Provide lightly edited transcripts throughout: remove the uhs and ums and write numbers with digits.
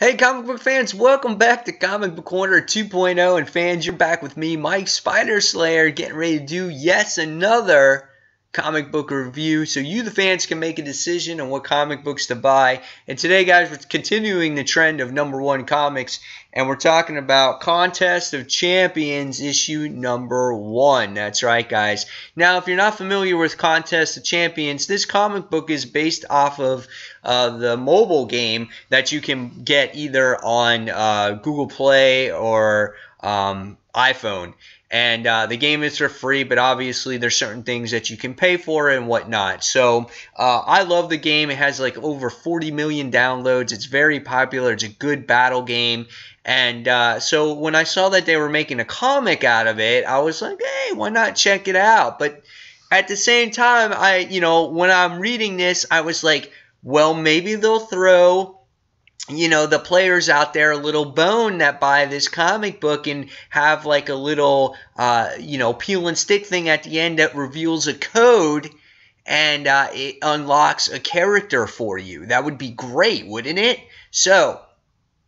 Hey comic book fans, welcome back to Comic Book Corner 2.0, and fans, you're back with me, Mike Spider Slayer, getting ready to do yes another comic book review so you the fans can make a decision on what comic books to buy. And today, guys, we're continuing the trend of #1 comics, and we're talking about Contest of Champions issue #1. That's right, guys. Now, if you're not familiar with Contest of Champions, this comic book is based off of the mobile game that you can get either on Google Play or iPhone. And the game is for free, but obviously there's certain things that you can pay for and whatnot. So I love the game. It has like over 40 million downloads. It's very popular. It's a good battle game. And so when I saw that they were making a comic out of it, I was like, hey, why not check it out? But at the same time, when I'm reading this, I was like, well, maybe they'll throw the players out there a little bone that buy this comic book and have like a little, peel and stick thing at the end that reveals a code and it unlocks a character for you. That would be great, wouldn't it? So,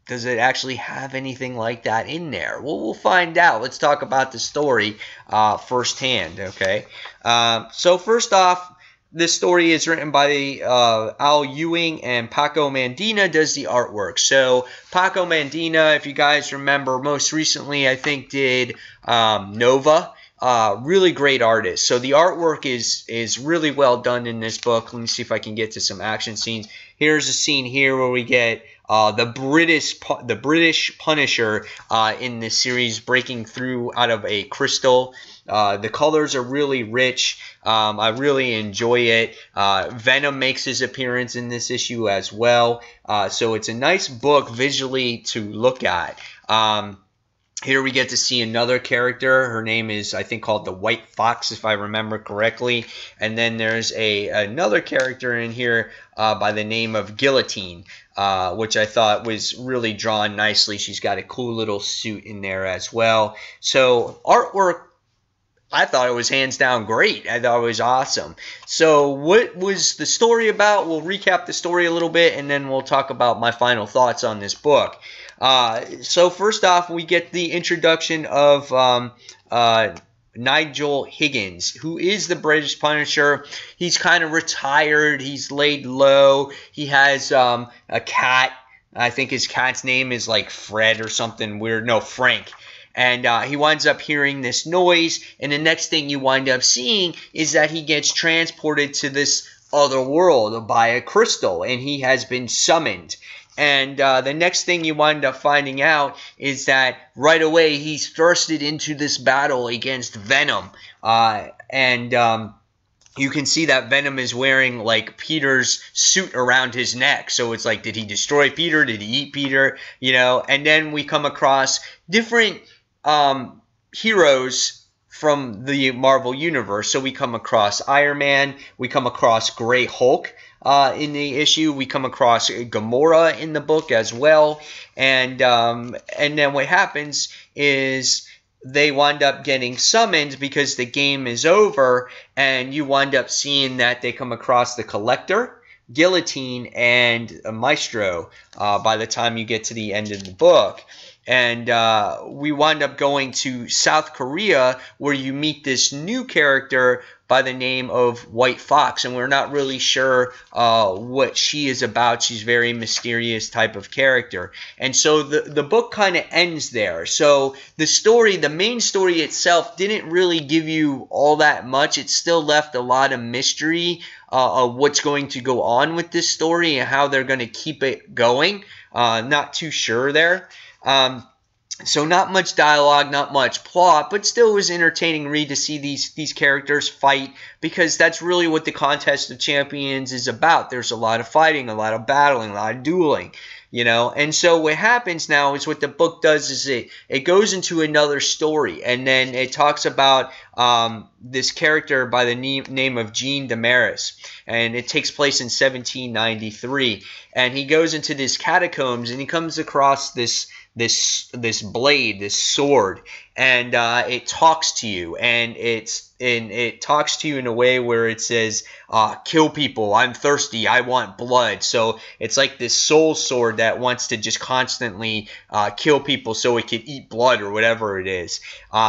does it actually have anything like that in there? Well, we'll find out. Let's talk about the story firsthand, okay? So, first off, this story is written by Al Ewing, and Paco Medina does the artwork. So Paco Medina, if you guys remember, most recently I think did Nova. Really great artist. So the artwork is really well done in this book. Let me see if I can get to some action scenes. Here's a scene here where we get the British Punisher in this series breaking through out of a crystal. The colors are really rich. I really enjoy it. Venom makes his appearance in this issue as well. So it's a nice book visually to look at. Here we get to see another character. Her name is, I think, called the White Fox, if I remember correctly. And then there's another character in here by the name of Guillotine, which I thought was really drawn nicely. She's got a cool little suit in there as well. So artwork, I thought it was hands down great. I thought it was awesome. So what was the story about? We'll recap the story a little bit, and then we'll talk about my final thoughts on this book. So first off, we get the introduction of Nigel Higgins, who is the British Punisher. He's kind of retired. He's laid low. He has a cat. I think his cat's name is like Fred or something weird. No, Frank. And he winds up hearing this noise, and the next thing you wind up seeing is that he gets transported to this other world by a crystal, and he has been summoned. And the next thing you wind up finding out is that right away he's thrusted into this battle against Venom. You can see that Venom is wearing like Peter's suit around his neck. So it's like, did he destroy Peter? Did he eat Peter? And then we come across different heroes from the Marvel Universe. So we come across Iron Man. We come across Grey Hulk in the issue. We come across Gamora in the book as well. And then what happens is they wind up getting summoned because the game is over, and you wind up seeing that they come across the Collector, Guillotine, and Maestro by the time you get to the end of the book. And we wind up going to South Korea, where you meet this new character by the name of White Fox, and we're not really sure what she is about. She's a very mysterious type of character. And so the book kind of ends there. So the main story itself didn't really give you all that much. It still left a lot of mystery of what's going to go on with this story and how they're going to keep it going. Not too sure there. So not much dialogue, not much plot, but still it was entertaining read to see these characters fight, because that's really what the Contest of Champions is about. There's a lot of fighting, a lot of battling, a lot of dueling, And so what happens now is what the book does is it goes into another story, and then it talks about this character by the name of Jean Damaris, and it takes place in 1793. And he goes into these catacombs, and he comes across this blade, this sword, and it talks to you, and it talks to you in a way where it says, kill people, I'm thirsty, I want blood. So it's like this soul sword that wants to just constantly kill people so it can eat blood or whatever it is.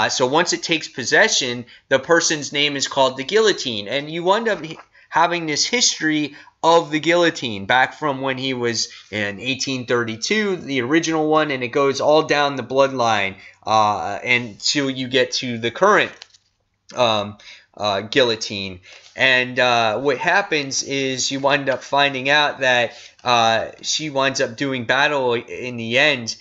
So once it takes possession, the person's name is called the Guillotine, and you wind up having this history of the Guillotine back from when he was in 1832, the original one, and it goes all down the bloodline until you get to the current Guillotine. And what happens is you wind up finding out that she winds up doing battle in the end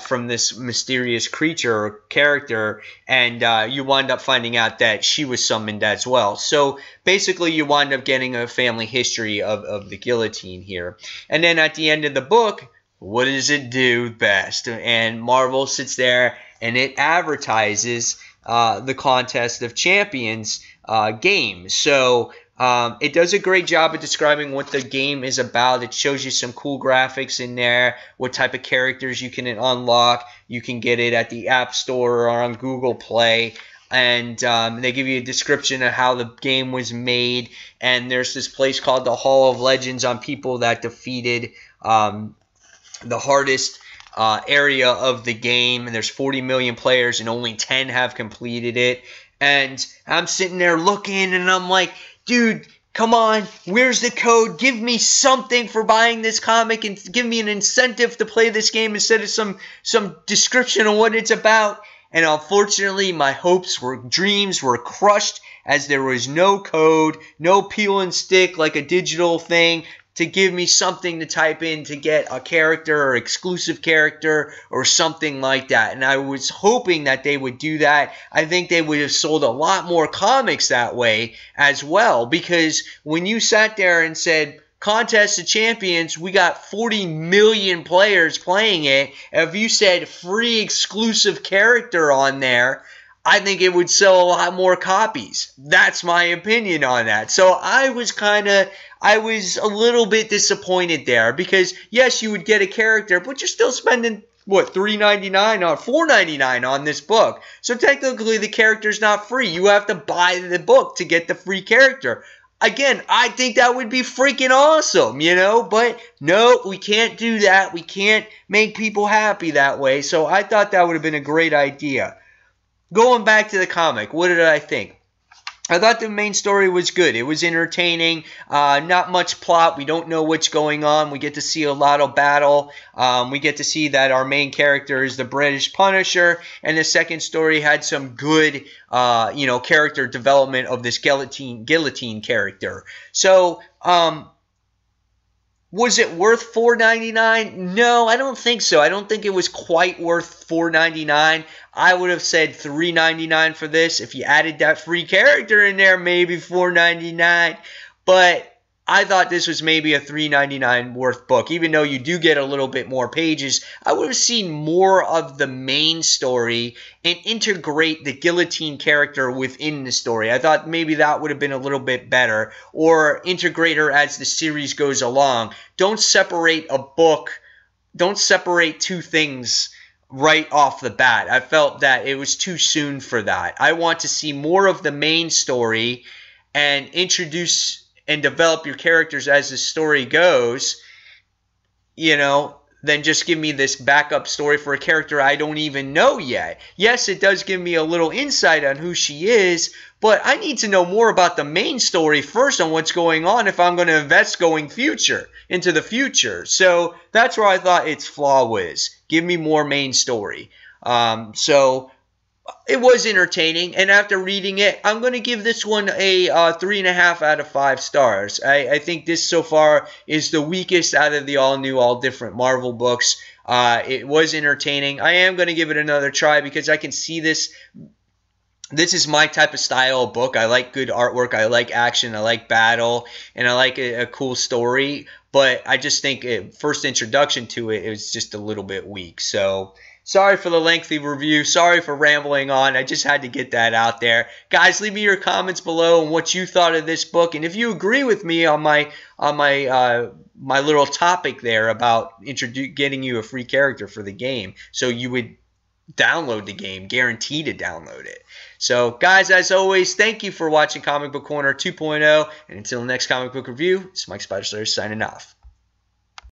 from this mysterious creature or character, and you wind up finding out that she was summoned as well. So basically you wind up getting a family history of the Guillotine here. And then at the end of the book, what does it do best? And Marvel sits there and it advertises the Contest of Champions game. So it does a great job of describing what the game is about. It shows you some cool graphics in there, what type of characters you can unlock. You can get it at the App Store or on Google Play. And they give you a description of how the game was made. And there's this place called the Hall of Legends on people that defeated the hardest area of the game. And there's 40 million players and only 10 have completed it. And I'm sitting there looking and I'm like, dude, come on, where's the code? Give me something for buying this comic and give me an incentive to play this game instead of some description of what it's about. And unfortunately, my dreams were crushed as there was no code, no peel and stick like a digital thing to give me something to type in to get a character or exclusive character or something like that. And I was hoping that they would do that. I think they would have sold a lot more comics that way as well, because when you sat there and said, Contest of Champions, we got 40 million players playing it. If you said free exclusive character on there, I think it would sell a lot more copies. That's my opinion on that. So I was a little bit disappointed there, because yes, you would get a character, but you're still spending what, $3.99 or $4.99 on this book. So technically the character's not free. You have to buy the book to get the free character. Again, I think that would be freaking awesome, you know, but no, we can't do that. We can't make people happy that way. So I thought that would have been a great idea. Going back to the comic, what did I think? I thought the main story was good. It was entertaining. Not much plot. We don't know what's going on. We get to see a lot of battle. We get to see that our main character is the British Punisher. And the second story had some good, character development of this Guillotine character. So, was it worth $4.99? No, I don't think so. I don't think it was quite worth $4.99. I would have said $3.99 for this. If you added that free character in there, maybe $4.99. But I thought this was maybe a $3.99 worth book. Even though you do get a little bit more pages, I would have seen more of the main story and integrate the Guillotine character within the story. I thought maybe that would have been a little bit better. Or integrate her as the series goes along. Don't separate a book. Don't separate two things right off the bat. I felt that it was too soon for that. I want to see more of the main story and introduce and develop your characters as the story goes, then just give me this backup story for a character I don't even know yet. Yes, it does give me a little insight on who she is, but I need to know more about the main story first on what's going on if I'm going to invest into the future. So that's where I thought its flaw was. Give me more main story. So it was entertaining, and after reading it, I'm going to give this one a 3.5 out of 5 stars. I think this so far is the weakest out of the all-new, all-different Marvel books. It was entertaining. I am going to give it another try because I can see this. This is my type of style of book. I like good artwork. I like action. I like battle. And I like a cool story. But I just think first introduction to it was just a little bit weak. So Sorry for the lengthy review. Sorry for rambling on. I just had to get that out there. Guys, leave me your comments below on what you thought of this book. And if you agree with me on my little topic there about getting you a free character for the game, so you would download the game, guaranteed to download it. So, guys, as always, thank you for watching Comic Book Corner 2.0. And until the next comic book review, it's Mike Spider Slayer signing off.